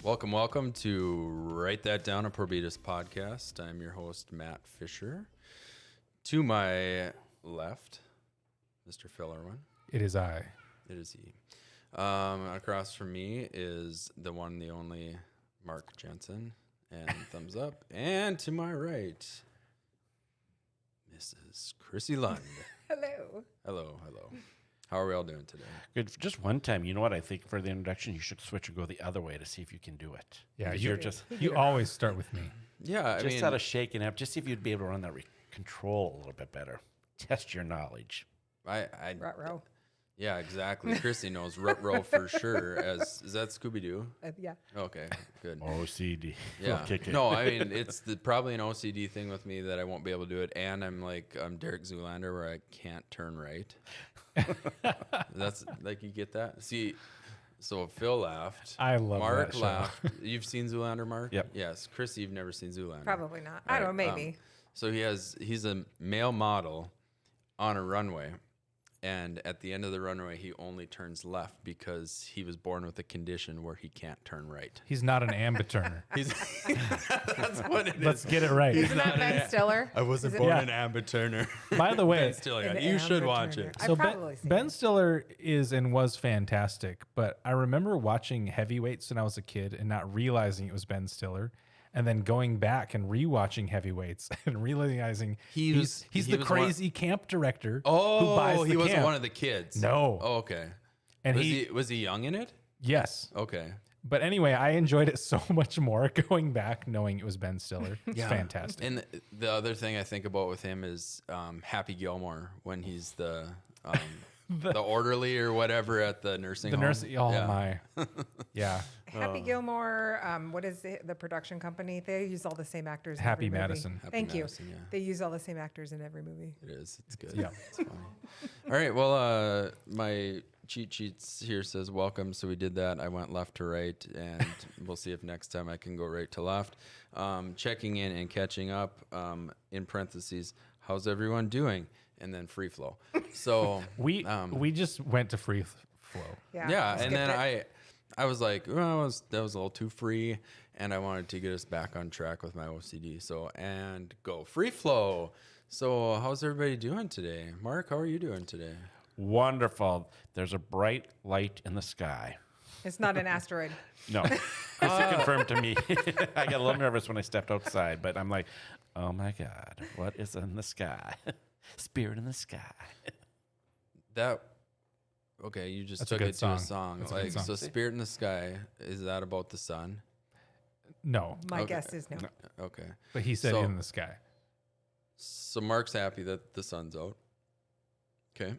Welcome to Write That Down, a Porbetus podcast. I'm your host, Matt Fisher. To my left, Mr. Phil Irwin. It is I. It is he. Across from me is the one, the only Mark Jensen, and thumbs up. And to my right, Mrs. Chrissy Lund. Hello. Hello. How are we all doing today? Good. Just one time. You know what? I think for the introduction, you should switch and go the other way to see if you can do it. Yeah, Because you always start with me. Yeah, just out of shaking up, just see if you'd be able to run that control a little bit better. Test your knowledge. Ruh-roh. Yeah, exactly. Chrissy knows Ruh-roh for sure. Is that Scooby-Doo? Yeah. Okay, good. OCD. Yeah. Kick it. No, I mean, it's probably an OCD thing with me that I won't be able to do it. And I'm Derek Zoolander where I can't turn right. That's like, you get that? See, so Phil laughed. I love Mark that show. laughed. You've seen Zoolander, Mark? Yep. Yes. Chrissy, you've never seen Zoolander. Probably not. All I don't know, right, maybe. So he's a male model on a runway. And at the end of the runway, he only turns left because he was born with a condition where he can't turn right. He's not an ambiturner. That's what it is. Let's get it right. Isn't that Ben Stiller? I wasn't Is it- born Yeah. an ambiturner. By the way, Ben Stiller. An You should Amber watch Turner. it. I've so probably seen Ben it. Stiller is and was fantastic, but I remember watching Heavyweights when I was a kid and not realizing it was Ben Stiller, and then going back and rewatching Heavyweights and realizing he's he the was crazy camp director who Oh, buys the he wasn't camp. one of the kids. No. Oh, okay. And Was he young in it? yes. Okay. But anyway, I enjoyed it so much more going back knowing it was Ben Stiller. It's fantastic. And the other thing I think about with him is Happy Gilmore when he's the orderly or whatever at the nursing The home. nurse, oh my. Yeah. Happy Gilmore, what is the production company? They use all the same actors in Happy every movie. Madison. Happy Thank Madison, you. yeah. They use all the same actors in every movie. It is. It's good. Yeah. It's funny. All right. Well, my cheat sheets here says welcome. So we did that. I went left to right, and we'll see if next time I can go right to left. Checking in and catching up. In parentheses, how's everyone doing? And then free flow. So We just went to free flow. yeah, and Skipped then it. I was like, well, that was a little too free, and I wanted to get us back on track with my OCD. So, and go free flow. So, how's everybody doing today? Mark, how are you doing today? Wonderful. There's a bright light in the sky. It's not an asteroid. No. Chrissy confirmed to me. I got a little nervous when I stepped outside, but I'm like, oh my God, what is in the sky? Spirit in the sky. Okay, you just That's a took good it to song. a song. That's a good song. So Spirit in the Sky, is that about the sun? No, My Okay. guess is no. Okay. but he said So- in the sky. So Mark's happy that the sun's out. Okay.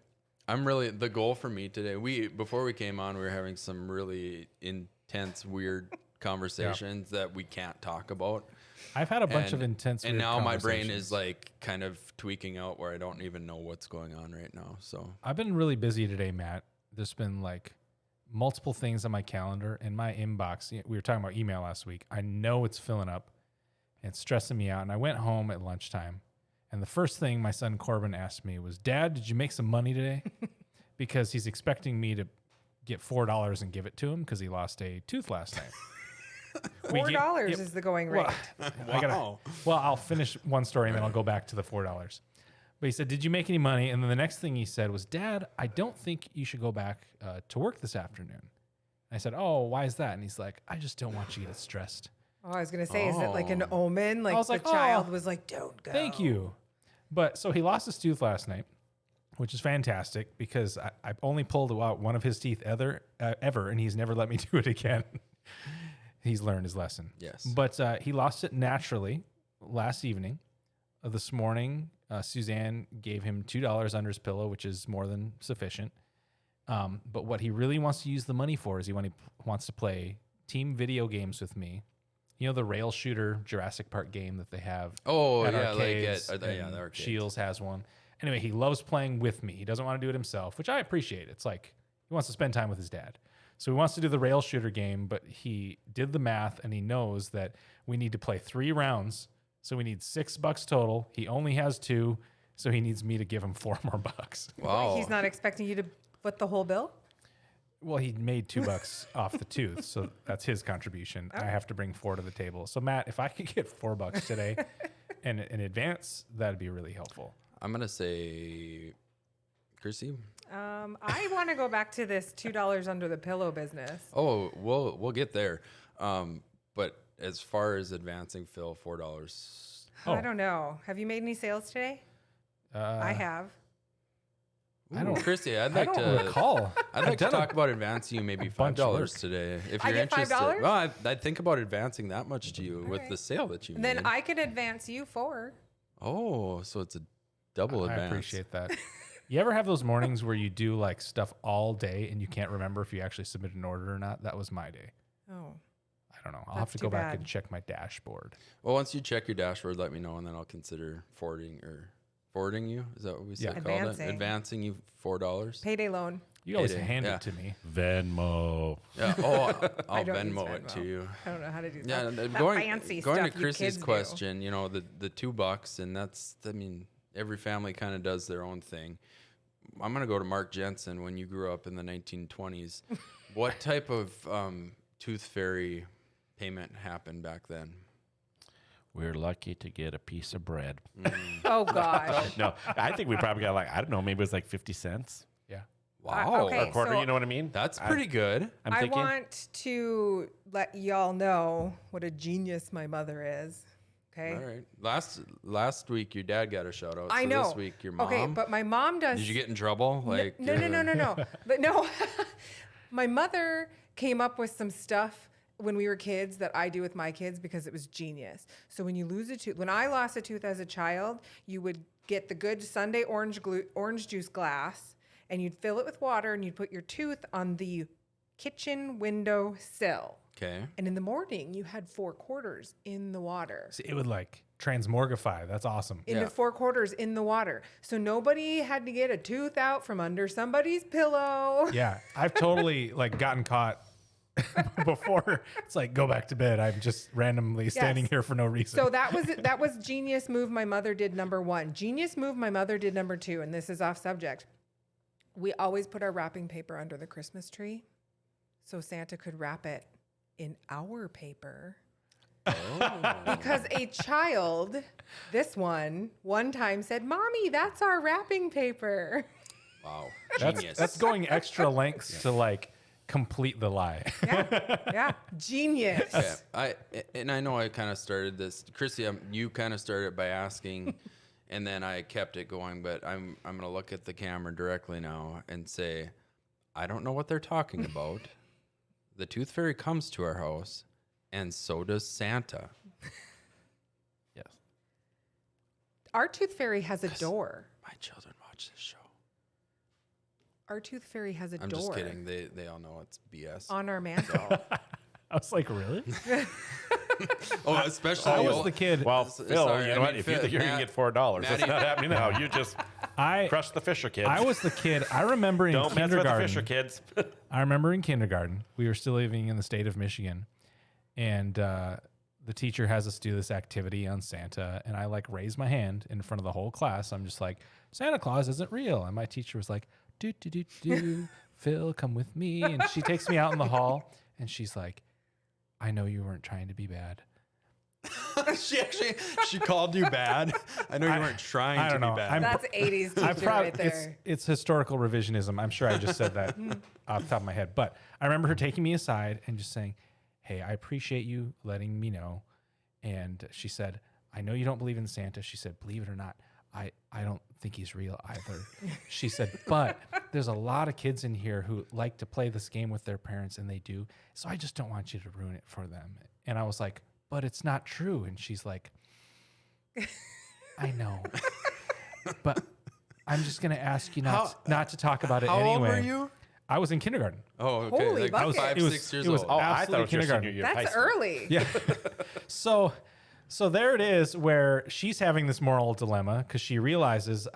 The goal for me today, before we came on, we were having some really intense, weird conversations that we can't talk about. I've had a bunch of intense And weird now my brain conversations. is like kind of tweaking out where I don't even know what's going on right now. So I've been really busy today, Matt. There's been like multiple things on my calendar in my inbox. We were talking about email last week. I know it's filling up and it's stressing me out. And I went home at lunchtime. And the first thing my son Corbin asked me was, Dad, did you make some money today? Because he's expecting me to get $4 and give it to him because he lost a tooth last night. $4 is the going rate. wow. I'll finish one story and then I'll go back to the $4. But he said, did you make any money? And then the next thing he said was, Dad, I don't think you should go back to work this afternoon. I said, oh, why is that? And he's like, I just don't want you to get stressed. Oh, I was going to say, is it like an omen? Like was the like, child oh, was like, don't go. Thank you. But so he lost his tooth last night, which is fantastic because I've only pulled out one of his teeth ever, and he's never let me do it again. He's learned his lesson. Yes. But he lost it naturally last evening. This morning, Suzanne gave him $2 under his pillow, which is more than sufficient. But what he really wants to use the money for is he wants to play team video games with me. You know, the rail shooter Jurassic Park game that they have. Oh, at yeah, arcades, the and arcades. Shields has one. Anyway, he loves playing with me. He doesn't want to do it himself, which I appreciate. It's like he wants to spend time with his dad. So he wants to do the rail shooter game, but he did the math and he knows that we need to play 3 rounds. So we need $6 total. He only has 2, so he needs me to give him $4 more. Wow. He's not expecting you to foot the whole bill? Well, he made $2 off the tooth, so that's his contribution. I have to bring 4 to the table. So Matt, if I could get $4 today and in advance, that'd be really helpful. I'm gonna say, Chrissy. I want to go back to this $2 under the pillow business. Oh, we'll get there. But as far as advancing, Phil, $4. I don't know. Have you made any sales today? I have. I don't- Christy, I'd I like don't to recall. I'd like to done a talk about advancing you maybe bunch of $5 work. today if I you're get interested. $5? Well, I'd think about advancing that much to you with right. the sale that you Then made. I could advance you 4. Oh, so it's a double I advance. appreciate that. You ever have those mornings where you do like stuff all day and you can't remember if you actually submitted an order or not? That was my day. Oh. I don't know. I'll have That's to too go back bad. and check my dashboard. Well, once you check your dashboard, let me know, and then I'll consider forwarding you. Is that what we said? Yeah. Called it? Advancing you $4. Payday loan. You always Payday, hand yeah. it to me. Venmo. Yeah. Oh, I I'll don't use Venmo it to Venmo. you. I don't know how to do Yeah, that. That going fancy going stuff to you kids Chrissy's do. question, you know, the $2, and that's, I mean, every family kind of does their own thing. I'm gonna go to Mark Jensen. When you grew up in the 1920s, what type of tooth fairy payment happened back then? We're lucky to get a piece of bread. Oh gosh. No, I think we probably got like, I don't know, maybe it was like 50 cents Yeah. Wow, okay. or a quarter. So you know what I mean? that's pretty good. I'm I thinking. want to let y'all know what a genius my mother is. Okay. All right. Last week your dad got a shout out. I so know. This week your mom. Okay, but my mom does. Did you get in trouble? Like No. But no, my mother came up with some stuff when we were kids that I do with my kids because it was genius. So when you lose a tooth, when I lost a tooth as a child, you would get the good Sunday orange juice glass and you'd fill it with water and you'd put your tooth on the kitchen window sill. Okay. And in the morning, you had 4 quarters in the water. See, it would like transmorgify. That's awesome. In Yeah. the 4 quarters in the water. So nobody had to get a tooth out from under somebody's pillow. Yeah. I've totally like gotten caught before. It's like, go back to bed. I'm just randomly standing Yes. here for no reason. So that was genius move my mother did number 1. Genius move my mother did number 2, and this is off subject. We always put our wrapping paper under the Christmas tree so Santa could wrap it in our paper. Because a child, this one time said, "Mommy, that's our wrapping paper." Wow. that's, Genius. that's going extra lengths to like complete the lie. Yeah, genius. Yeah, I know I kind of started this, Chrissy. You kind of started by asking, and then I kept it going. But I'm gonna look at the camera directly now and say, I don't know what they're talking about. The tooth fairy comes to our house, and so does Santa. Yes. Our tooth fairy has a door. My children watch this show. Our tooth fairy has a I'm door just kidding. They all know it's BS. on our mantle. I was like, really? Oh, especially I the was old- the kid. Well, Sorry, Phil, I you know mean, what? If you think you're going to Matt- get $4, that's Maddie- not happening now. You just I crush the Fisher kids. I was the kid. I remember in Don't mess with the Fisher kindergarten. kids. I remember in kindergarten, we were still living in the state of Michigan, and the teacher has us do this activity on Santa, and I like raise my hand in front of the whole class. I'm just like, Santa Claus isn't real, and my teacher was like, do do do do, Phil, come with me, and she takes me out in the hall, and she's like, I know you weren't trying to be bad. she called you bad. I know you weren't trying I to don't be know. bad. I'm- That's 80s I teacher probably right there. it's historical revisionism. I'm sure I just said that off the top of my head, but I remember her taking me aside and just saying, "Hey, I appreciate you letting me know." And she said, "I know you don't believe in Santa." She said, "Believe it or not, I don't think he's real either." She said, "But there's a lot of kids in here who like to play this game with their parents, and they do. So I just don't want you to ruin it for them." And I was like, "But it's not true." And she's like, "I know, but I'm just going to ask you not to talk about it How anyway." old were you? I was in kindergarten. Oh, okay. Holy Like buckets. 5, It was- 6 years it was old. Oh, I absolutely thought it was your kindergarten. senior year of high That's school. early. Yeah. So there it is, where she's having this moral dilemma because she realizes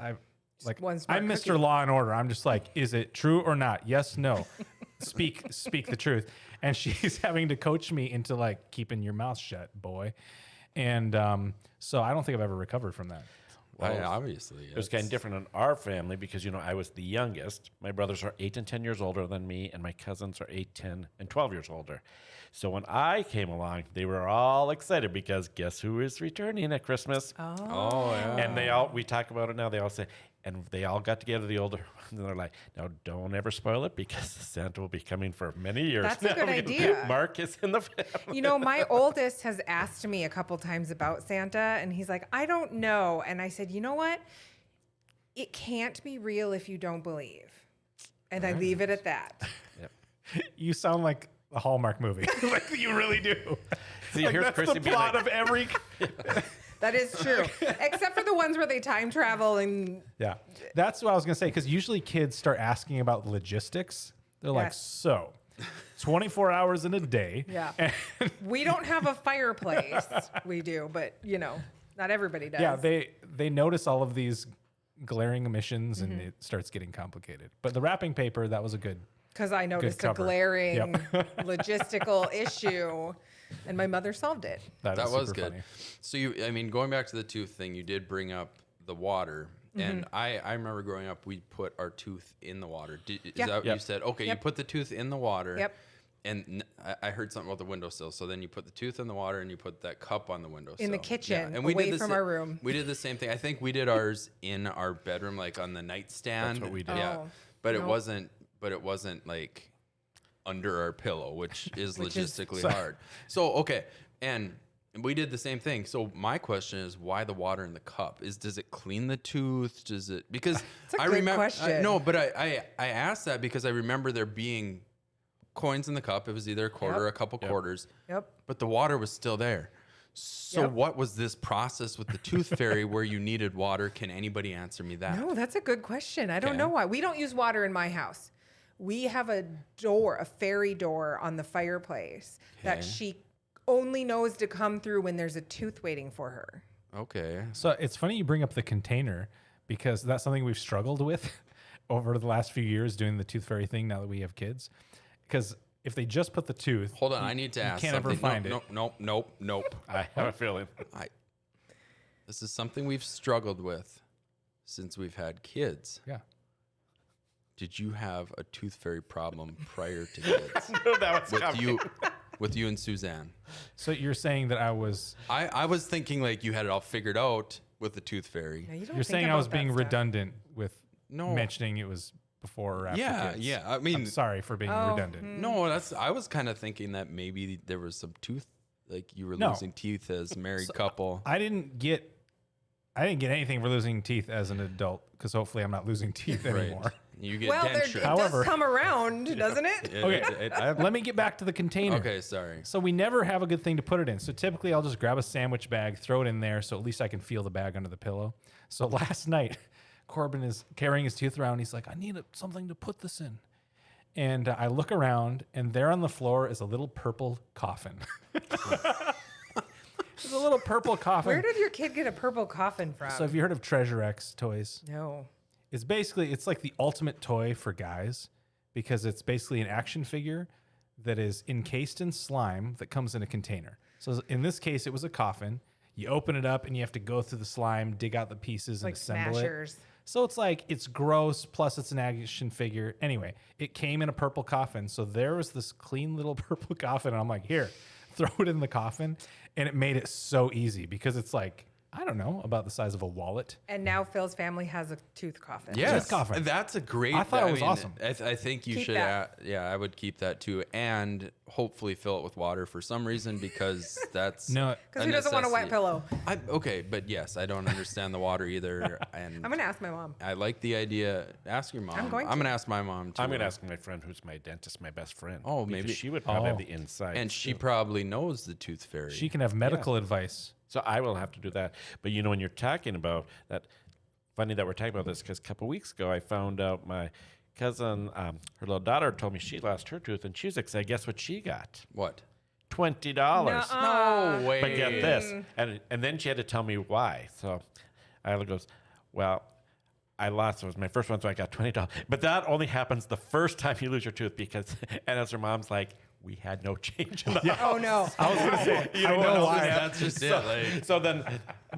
one smart I'm Mr. cookie. Law and Order. I'm just like, is it true or not? Yes, no. Speak the truth. And she's having to coach me into like keeping your mouth shut, boy. And so I don't think I've ever recovered from that. Obviously. It was kind of different in our family because, I was the youngest. My brothers are 8 and 10 years older than me, and my cousins are 8, 10, and 12 years older. So when I came along, they were all excited because guess who is returning at Christmas? Oh, yeah. And we talk about it now. They all say, and they all got together, the older ones, and they're like, now don't ever spoil it because Santa will be coming for many years. That's now a good because idea. Mark is in the family. My oldest has asked me a couple times about Santa, and he's like, I don't know. And I said, you know what? It can't be real if you don't believe. And I leave it at that. You sound like a Hallmark movie. Like you really do. See, Like, here's that's Chrissy the being plot like, of every. That is true. Except for the ones where they time travel and Yeah, that's what I was gonna say. Because usually kids start asking about logistics. They're like, Yes. so 24 hours in a day. Yeah. And we don't have a fireplace. We do, but not everybody does. yeah, they notice all of these glaring emissions, and it starts getting complicated. But the wrapping paper, that was a good. Because I noticed a cover. glaring Yep. logistical issue, and my mother solved it. That That is was super good. funny. So going back to the tooth thing, you did bring up the water. Mm-hmm. And I remember growing up, we put our tooth in the water. Is Yeah. that what Yep. you said? Okay, you Yep. put the tooth in the water. Yep. And I heard something about the windowsill. So then you put the tooth in the water and you put that cup on the windowsill. In the kitchen, And we away did the from our room. We did the same thing. I think we did ours in our bedroom, like on the nightstand. That's what we did. Yeah. Oh, But nope. it wasn't like under our pillow, which is Which is- logistically hard. So, okay. And we did the same thing. So my question is, why the water in the cup? Does it clean the tooth? Does it? Because It's a I good remember. question. No, but I asked that because I remember there being coins in the cup. It was either a quarter Yep. or a couple quarters. Yep. But the water was still there. So Yep. what was this process with the tooth fairy where you needed water? Can anybody answer me that? No, that's a good question. I don't Okay. know why. We don't use water in my house. We have a door, a fairy door on the fireplace that Okay. she only knows to come through when there's a tooth waiting for her. Okay. So it's funny you bring up the container because that's something we've struggled with over the last few years doing the tooth fairy thing now that we have kids. Because if they just put the tooth, Hold on, I need to ask can't ever something. find it. Nope. I have a feeling. This is something we've struggled with since we've had kids. yeah. Did you have a tooth fairy problem prior to kids That was with coming. you and Suzanne? So you're saying that I was I was thinking like you had it all figured out with the tooth fairy. Now, you don't you're think saying I about was that being stuff. redundant with No. mentioning it was before or after Yeah, kids. yeah. I mean, I'm sorry for being Oh, redundant. no, I was kind of thinking that maybe there was some tooth, like you were No. losing teeth as a married couple. I didn't get anything for losing teeth as an adult because hopefully I'm not losing teeth anymore. You get Well, it denture. However- does come around, doesn't it? Okay, let me get back to the container. Okay, sorry. So we never have a good thing to put it in. So typically I'll just grab a sandwich bag, throw it in there, so at least I can feel the bag under the pillow. So last night, Corbin is carrying his tooth around. He's like, I need something to put this in. And I look around, and there on the floor is a little purple coffin. It's a little purple coffin. Where did your kid get a purple coffin from? So have you heard of Treasure X toys? No. It's like the ultimate toy for guys because it's basically an action figure that is encased in slime that comes in a container. So in this case, it was a coffin. You open it up and you have to go through the slime, dig out the pieces, and Like assemble Smashers. it. So it's gross, plus it's an action figure. Anyway, it came in a purple coffin. So there was this clean little purple coffin. And I'm like, here, throw it in the coffin. And it made it so easy because it's like, I don't know, about the size of a wallet. And now Phil's family has a tooth coffin. Yes, coffin. that's a great. I thought it was awesome. I think you Keep should. that. I would keep that too, and hopefully fill it with water for some reason because that's No, Because he doesn't want a wet necessity. pillow. Okay, but yes, I don't understand the water either, and I'm going to ask my mom. I like the idea. Ask your mom. I'm going gonna to. ask my mom too. I'm going to ask my friend who's my dentist, my best friend. Oh, because maybe- she would probably have Oh. the insight. and she probably knows the tooth fairy. she can have medical advice. So I will have to do that. But when you're talking about that, funny that we're talking about this because a couple weeks ago I found out my cousin, her little daughter told me she lost her tooth and she was excited. Guess what she got? What? $20. No way. But get this, and then she had to tell me why. So Isla goes, well, I lost. It was my first one, so I got $20. But that only happens the first time you lose your tooth because, and as her mom's like, we had no change in the house. Oh, no. I was going to say, I know why. That's just it. Like, So then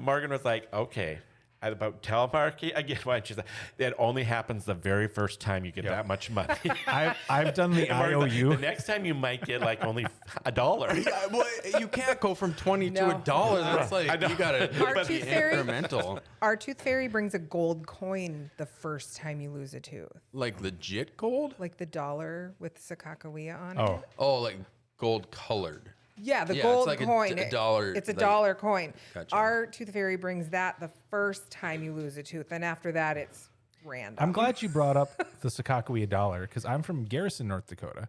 Morgan was like, okay, about telemarketing again. Why she's like, that only happens the very first time you get that much money. I've done the IOU. The next time you might get like only $1. Yeah, well, you can't go from 20 to No. $1. That's like you gotta Our be tooth fairy- incremental. Our tooth fairy brings a gold coin the first time you lose a tooth, Like legit gold? like the dollar with Sakakawea on Oh, it. Oh, like gold colored. Yeah, the Yeah, it's gold like a coin. dollar, It's a like- dollar coin. Gotcha. Our tooth fairy brings that the first time you lose a tooth, and after that, it's random. I'm glad you brought up the Sakakawea dollar because I'm from Garrison, North Dakota.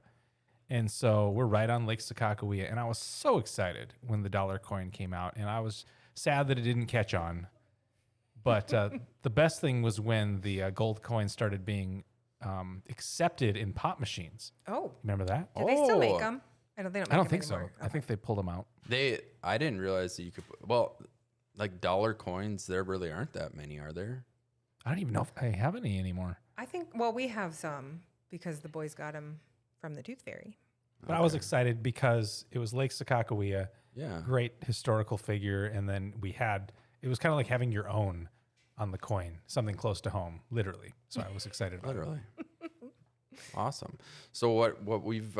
And so we're right on Lake Sakakawea. And I was so excited when the dollar coin came out. And I was sad that it didn't catch on. But the best thing was when the gold coin started being accepted in pop machines. Oh, Remember that? do they still Oh. make them? I don't think. I don't think so. I think they pulled them out. I didn't realize that you could well, like dollar coins, there really aren't that many, are there? I don't even know if I have any anymore. I think. Well, we have some because the boys got them from the tooth fairy. But I was excited because it was Lake Sakakawea, Yeah. great historical figure. And then it was kind of like having your own on the coin, something close to home, literally. So I was excited about it. Literally. Awesome. So what we've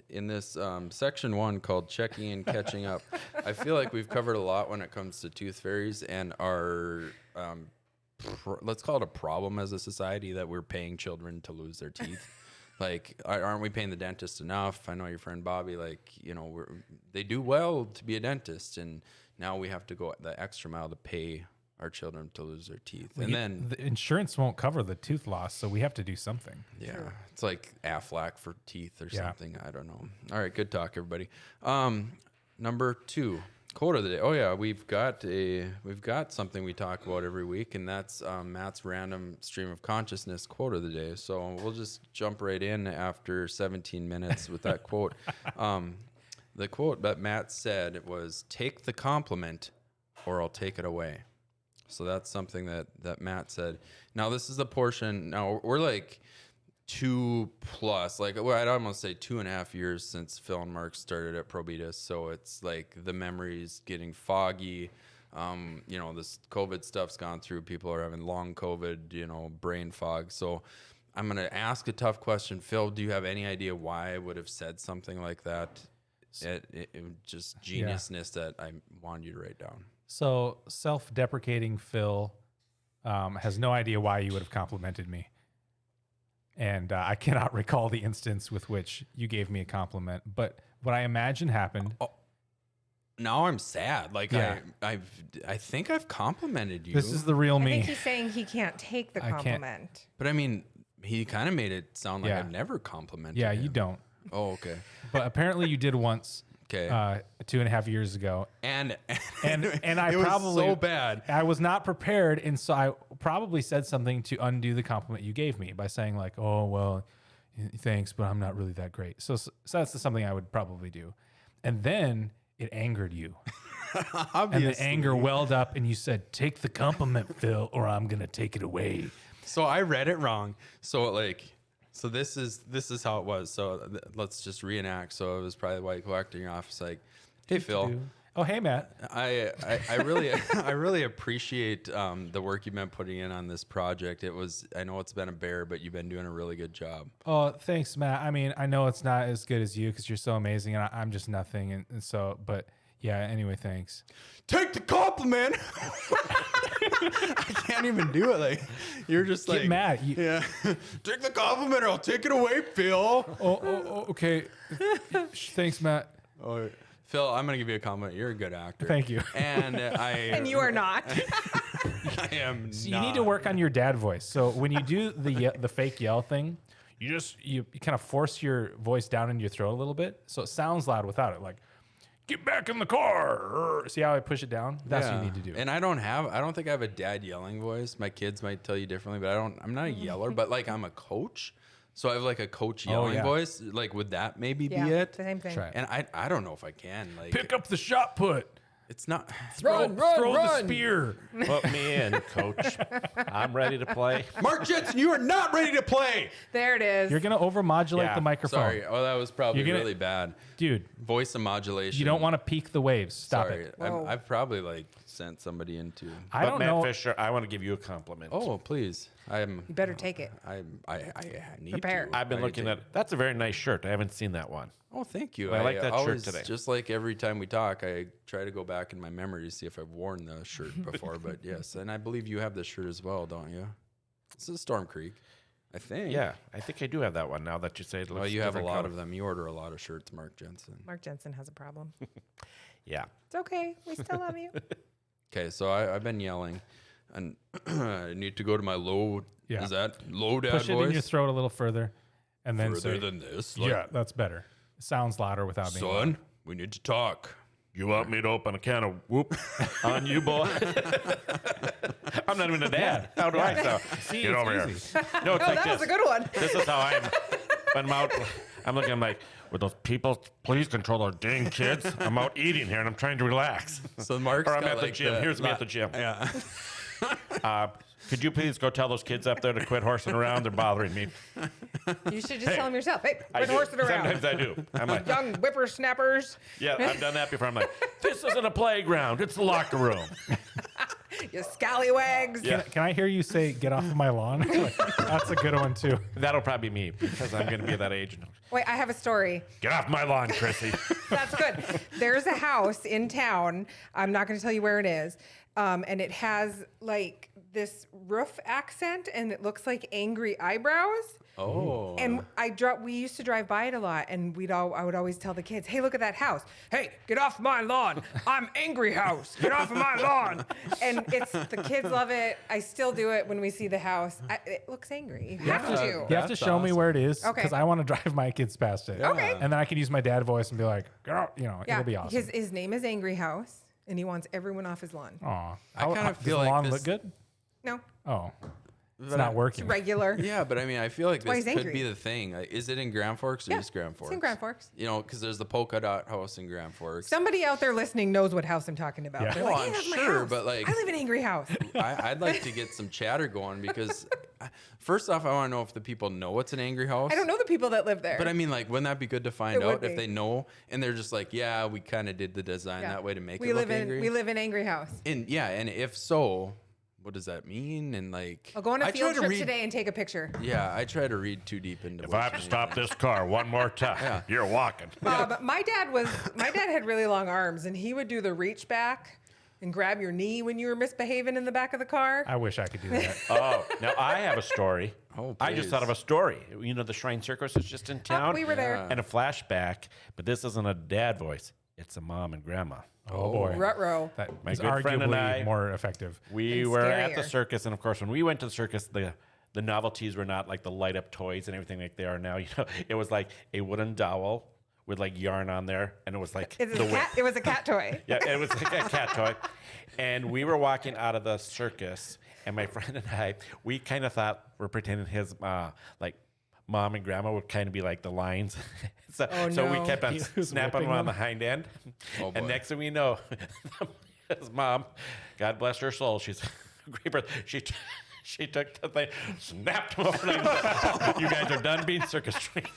in this section 1 called checking and catching up, I feel like we've covered a lot when it comes to tooth fairies and our let's call it a problem as a society that we're paying children to lose their teeth. Like, aren't we paying the dentist enough? I know your friend Bobby, like, they do well to be a dentist, and now we have to go the extra mile to pay our children to lose their teeth. And then, the insurance won't cover the tooth loss, so we have to do something. yeah, it's like Aflac for teeth or Yeah. something. I don't know. All right, good talk, everybody. Number 2, quote of the day. Oh yeah, we've got something we talk about every week, and that's Matt's random stream of consciousness quote of the day. So we'll just jump right in after 17 minutes with that quote. The quote that Matt said was, "Take the compliment, or I'll take it away." So that's something that Matt said. Now this is the portion. Now we're like 2+, like, well, I'd almost say 2.5 years since Phil and Mark started at Probitas. So it's like the memories getting foggy. This COVID stuff's gone through. People are having long COVID, brain fog. So I'm going to ask a tough question. Phil, do you have any idea why I would have said something like that? It just geniusness that I wanted you to write down. So self-deprecating Phil has no idea why you would have complimented me. And I cannot recall the instance with which you gave me a compliment. But what I imagine happened. Now I'm sad. Like, Yeah. I think I've complimented you. This is the real I me. think he's saying he can't take the I can't- compliment. But I mean, he kind of made it sound like Yeah. I've never complimented Yeah, him. you don't. Oh, okay. But apparently you did once. Okay. 2.5 years ago. And I it was probably so bad. I was not prepared, and so I probably said something to undo the compliment you gave me by saying like, "Oh well, thanks, but I'm not really that great." So that's something I would probably do, and then it angered you, and the anger welled up, and you said, "Take the compliment, Phil, or I'm gonna take it away." So I read it wrong. So this is how it was. So let's just reenact. So it was probably white collector in your office, like, "Hey Phil, Oh, hey Matt. I really I really appreciate the work you've been putting in on this project. I know it's been a bear, but you've been doing a really good job." Oh, thanks, Matt. I mean, I know it's not as good as you because you're so amazing, and I'm just nothing, and so, but yeah. Anyway, thanks. Take the compliment. I can't even do it. Like, you're just Get like mad. Yeah. Take the compliment or I'll take it away, Phil. Oh, okay. Thanks, Matt. Oh, Phil, I'm gonna give you a compliment. You're a good actor. Thank you. And And you are not. I am. So you need to work on your dad voice. So when you do the fake yell thing, you kind of force your voice down into your throat a little bit, so it sounds loud without it. Like, "Get back in the car." See how I push it down? That's what you need to do. And I don't think I have a dad yelling voice. My kids might tell you differently, but I'm not a yeller, but like I'm a coach. So I have like a coach yelling yeah. voice. Like, would that maybe Yeah, be it? the same thing. Try it. And I don't know if I can. Like, Pick up the shot put. It's not. Throw the spear. Put me in, coach. I'm ready to play. Mark Jensen, you are not ready to play. There it is. You're gonna overmodulate Yeah, the microphone. Sorry. Oh, that was probably You're gonna- really bad. Dude. Voice and modulation. You don't want to peak the waves. Stop Sorry. it. Whoa. I've probably like sent somebody into. I But don't Matt know. Fisher, I want to give you a compliment. Oh, please. You better take it. I need Prepare. to. I've been I looking take- at. That's a very nice shirt. I haven't seen that one. Oh, thank you. I like that shirt always, today. Just like every time we talk, I try to go back in my memory to see if I've worn the shirt before. But yes, and I believe you have this shirt as well, don't you? This is Storm Creek, I think. Yeah, I think I do have that one now that you say it. Well, Looks you have a different lot color. of them. You order a lot of shirts, Mark Jensen. Mark Jensen has a problem. Yeah. It's okay. We still love you. Okay, so I've been yelling, and I need to go to my low. Yeah. Is that low dad Push it voice? in your throat a little further, and then Further say, than this, like, yeah, that's better. It sounds louder without being loud. son. We need to talk. You want me to open a can of whoop on you, boy? I'm not even a dad. How do I sound? See, Get it's over easy. here. No, it's Oh, like that this. was a good one. This is how I am. When I'm out, I'm looking, I'm like, would those people please control our dang kids? I'm out eating here and I'm trying to relax. So Mark's Or I'm got at the like gym. Here's me at the gym. Yeah. Could you please go tell those kids up there to quit horsing around? They're bothering me. You should just tell them yourself. Hey, I quit do. horsing around. Sometimes I do. I'm like, Young whippersnappers. yeah, I've done that before. I'm like, this isn't a playground. It's the locker room. You scallywags. Yeah. Can I hear you say, get off of my lawn? Like, that's a good one, too. That'll probably be me because I'm going to be at that age. Wait, I have a story. Get off my lawn, Chrissy. That's good. There's a house in town. I'm not going to tell you where it is. And it has like this roof accent and it looks like angry eyebrows. Oh. And we used to drive by it a lot, and I would always tell the kids, "Hey, look at that house! Hey, get off my lawn! I'm angry house! Get off of my lawn!" And the kids love it. I still do it when we see the house. It looks angry. You have to. You have to That's show me awesome. where it is Okay. because I want to drive my kids past it. Okay. And then I can use my dad voice and be like, girl, Yeah, it'll be awesome. his name is Angry House, and he wants everyone off his lawn. Aw. I kinda does feel the like lawn this- look good? No, Oh. It's But not it's working. regular. Yeah, but I mean, I feel like why this he's could angry. be the thing. Like, is it in Grand Forks or Yeah, East Grand Forks? It's in Grand Forks. You know, because there's the polka dot house in Grand Forks. Somebody out there listening knows what house I'm talking about. Yeah. They're Well, like, "Hey, I'm that's my sure, house. but, like- I live in Angry House. I'd like to get some chatter going because, first off, I want to know if the people know it's an angry house. I don't know the people that live there. But I mean, like, wouldn't that be good to find It would out if be. they know and they're just like, yeah, we kind of did the design Yeah. that way to make we it live look in angry. we live in Angry House. And yeah, and if so, what does that mean? And like, I'll go on a I field try to trip read- today and take a picture. Yeah, I try to read too deep into. If I have to stop this car one more time, you're walking. But my dad had really long arms, and he would do the reach back and grab your knee when you were misbehaving in the back of the car. I wish I could do that. Oh, now I have a story. Oh, I just thought of please. a story. You know, the Shrine Circus is just in town. we were there. Yeah. And a flashback, but this isn't a dad voice. It's a mom and grandma. Oh, boy. Rut-row. That My is good friend and arguably I- more effective. We And were at the scarier. circus, and of course, when we went to the circus, the novelties were not like the light up toys and everything like they are now. You know, it was like a wooden dowel with like yarn on there, and it was like It's the a cat. It was a cat toy. Yeah, it was like a cat toy. And we were walking out of the circus, and my friend and I, we kind of thought we're pretending his like mom and grandma would kind of be like the lions. so we no. kept on He was snapping whipping them on them. the hind end. Oh, And boy. next thing we know, his mom, God bless her soul, she's a great person. She took the thing, snapped him over. You guys are done being circus trainers.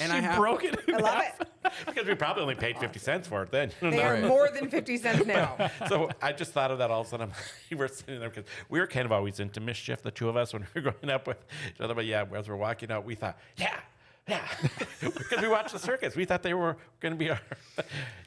And She I have, broke it. I love it. Because we probably only paid 50 cents for it then. They are Right. more than 50 cents now. So I just thought of that all of a sudden. We were sitting there because we were kind of always into mischief, the two of us, when we were growing up with each other. But yeah, as we're walking out, we thought, yeah. Because we watched the circus. We thought they were going to be our.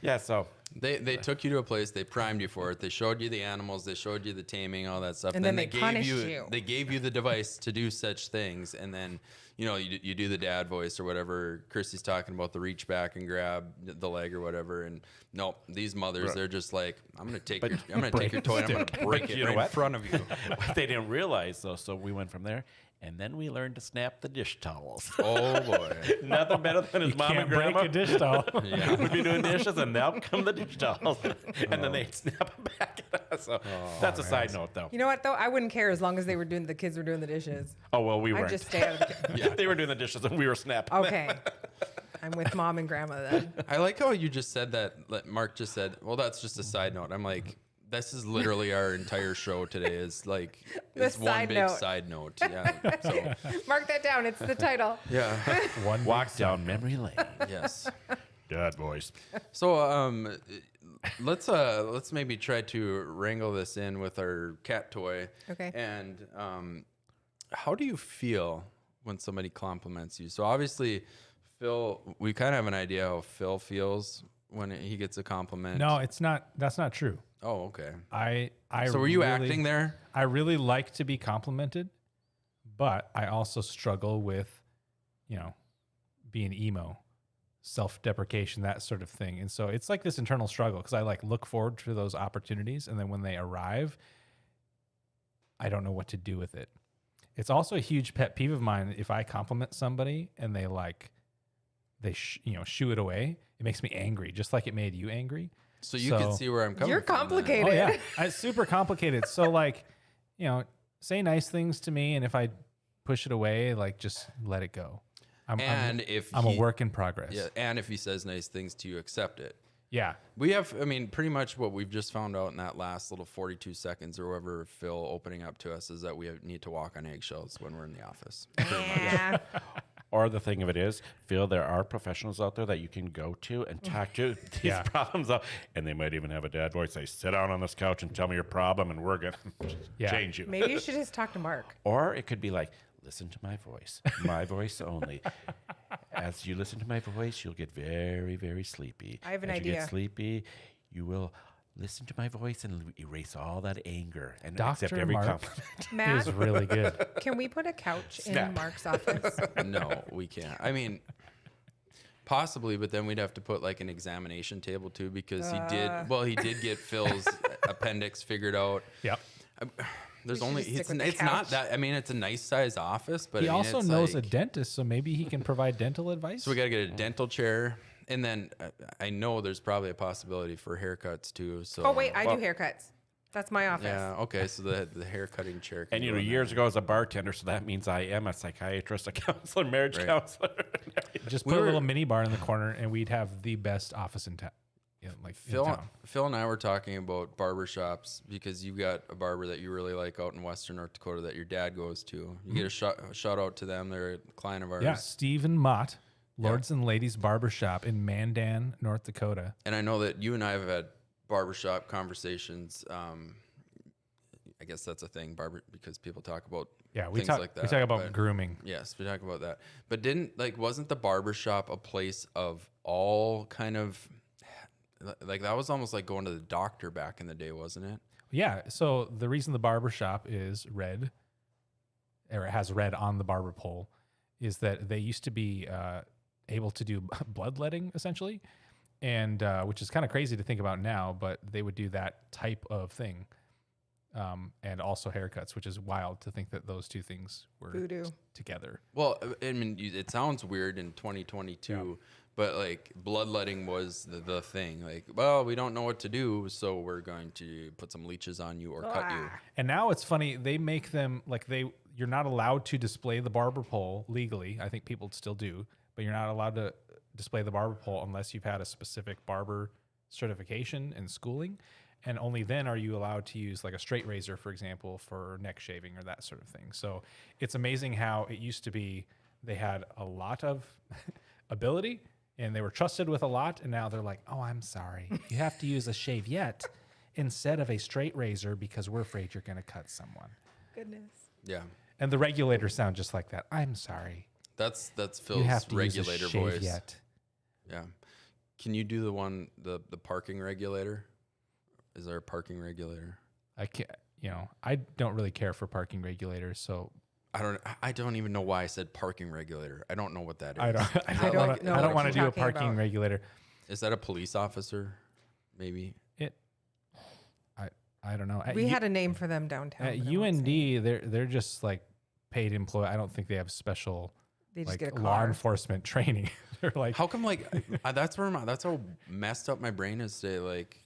Yeah, so. they took you to a place, they primed you for it, they showed you the animals, they showed you the taming, all that stuff. And then they gave punished you, you. They gave you the device to do such things, and then you do the dad voice or whatever. Chrissy's talking about the reach back and grab the leg or whatever. And no, these mothers, Right. they're just like, I'm gonna take your toy and I'm gonna break it you know right what? in front of you. What they didn't realize, though, so we went from there, and then we learned to snap the dish towels. Oh boy. Nothing better than his mom Can't and break grandma a dish towel. Yeah. would be doing dishes, and now come the dish towels. And then they'd snap them back at us. So that's a side note, though. You know what though? I wouldn't care as long as the kids were doing the dishes. Oh, well, we I'd weren't. just stay out of the kitchen. Yeah. They were doing the dishes, and we were snapping. Okay. I'm with mom and grandma then. I like how you just said that. Mark just said, "Well, that's just a side note." I'm like, this is literally our entire show today. Is like The it's one side big note. side note. Yeah. So Mark that down. It's the title. yeah. One Walk down memory lane. Yes. Dad voice. So let's maybe try to wrangle this in with our cat toy. Okay. And how do you feel when somebody compliments you? So obviously, Phil, we kind of have an idea how Phil feels when he gets a compliment. No, it's not. That's not true. Oh, okay. I. So were you really- acting there? I really like to be complimented, but I also struggle with, being emo, self-deprecation, that sort of thing. And so it's like this internal struggle because I like look forward to those opportunities, and then when they arrive, I don't know what to do with it. It's also a huge pet peeve of mine if I compliment somebody and they shoo it away. It makes me angry, just like it made you angry. So you can see where I'm coming You're from. then. complicated. Oh yeah, it's super complicated. So like, say nice things to me, and if I push it away, like just let it go. I'm a work in progress. Yeah, and if he says nice things to you, accept it. Yeah. We have, pretty much what we've just found out in that last little 42 seconds or whatever Phil opening up to us is that we need to walk on eggshells when we're in the office. Yeah. Or the thing of it is, Phil, there are professionals out there that you can go to and talk to these Yeah. problems out. And they might even have a dad voice. Say, sit down on this couch and tell me your problem, and we're going to Yeah. change you. Maybe you should just talk to Mark. Or it could be like, listen to my voice only. As you listen to my voice, you'll get very, very sleepy. I have an As you idea. get sleepy, you will listen to my voice and erase all that anger and accept Dr. every Mark compliment. It Matt, was really good. can we put a couch in Snap. Mark's office? No, we can't. Possibly, but then we'd have to put like an examination table too because he did get Phil's appendix figured out. Yep. There's should only just stick it's, with the it's not couch. that it's a nice size office, but He also it's knows like, a dentist, so maybe he can provide dental advice. so we got to get a dental chair, and then I know there's probably a possibility for haircuts too. So Oh wait, I do haircuts. That's my office. yeah, okay, so the hair cutting chair. Can And go in years there. ago, I was a bartender, so that means I am a psychiatrist, a counselor, marriage Right. counselor. Just We put a were- little mini bar in the corner, and we'd have the best office in town. Yeah, like in town. Phil and I were talking about barbershops because you've got a barber that you really like out in Western North Dakota that your dad goes to. You get a shout out to them. They're a client of ours. Yeah, Stephen Mott, Lords and Ladies Barbershop in Mandan, North Dakota. And I know that you and I have had barbershop conversations. I guess that's a thing, because people talk about Yeah, we things talk like that. we talk about but- grooming. Yes, we talk about that. But wasn't the barbershop a place of all kind of like that was almost like going to the doctor back in the day, wasn't it? Yeah, so the reason the barbershop is red, or it has red on the barber pole, is that they used to be able to do bloodletting essentially, and which is kind of crazy to think about now, but they would do that type of thing, and also haircuts, which is wild to think that those two things were Voodoo. together. Well, it sounds weird in 2022, but like bloodletting was the thing. Like, well, we don't know what to do, so we're going to put some leeches on you or cut you. And now it's funny, they make them like you're not allowed to display the barber pole legally. I think people still do, but you're not allowed to display the barber pole unless you've had a specific barber certification and schooling. And only then are you allowed to use like a straight razor, for example, for neck shaving or that sort of thing. So it's amazing how it used to be they had a lot of ability and they were trusted with a lot. And now they're like, oh, I'm sorry. You have to use a shavette instead of a straight razor because we're afraid you're going to cut someone. Goodness. Yeah, And the regulators sound just like that. I'm sorry. that's You Phil's have to regulator use a voice. shavette. Yeah, can you do the parking regulator? Is there a parking regulator? I can't, I don't really care for parking regulators, so I don't even know why I said parking regulator. I don't know what that is. I don't know want what to you're do a talking parking about. regulator. Is that a police officer? Maybe. I don't know. We had a name for them downtown. at but I won't say. UND. They're just like paid employee. I don't think they have special They just like get a law car. enforcement training. They're like, How come that's how messed up my brain is today. Like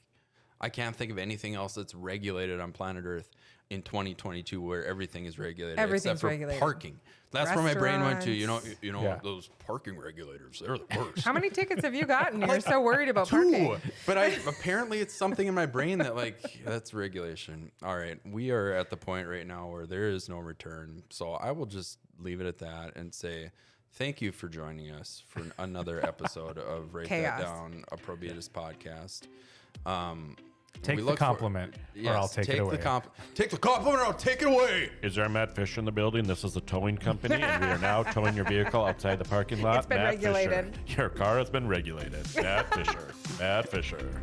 I can't think of anything else that's regulated on planet Earth. in 2022 where everything is regulated Everything's except for regulated. parking. That's where my brain went to. Restaurants. Yeah. Those parking regulators, they're the worst. How many tickets have you gotten? You're so worried about parking. Two. But apparently it's something in my brain that that's regulation. All right. We are at the point right now where there is no return. So I will just leave it at that and say thank you for joining us for another episode of Write Chaos. That Down, a Probetus podcast. Take we the look for- compliment, or I'll take it away. Take the compliment or I'll take it away. Is there Matt Fisher in the building? This is the towing company, and we are now towing your vehicle outside the parking lot. It's been Matt regulated. Fisher. Your car has been regulated. Matt Fisher. Matt Fisher.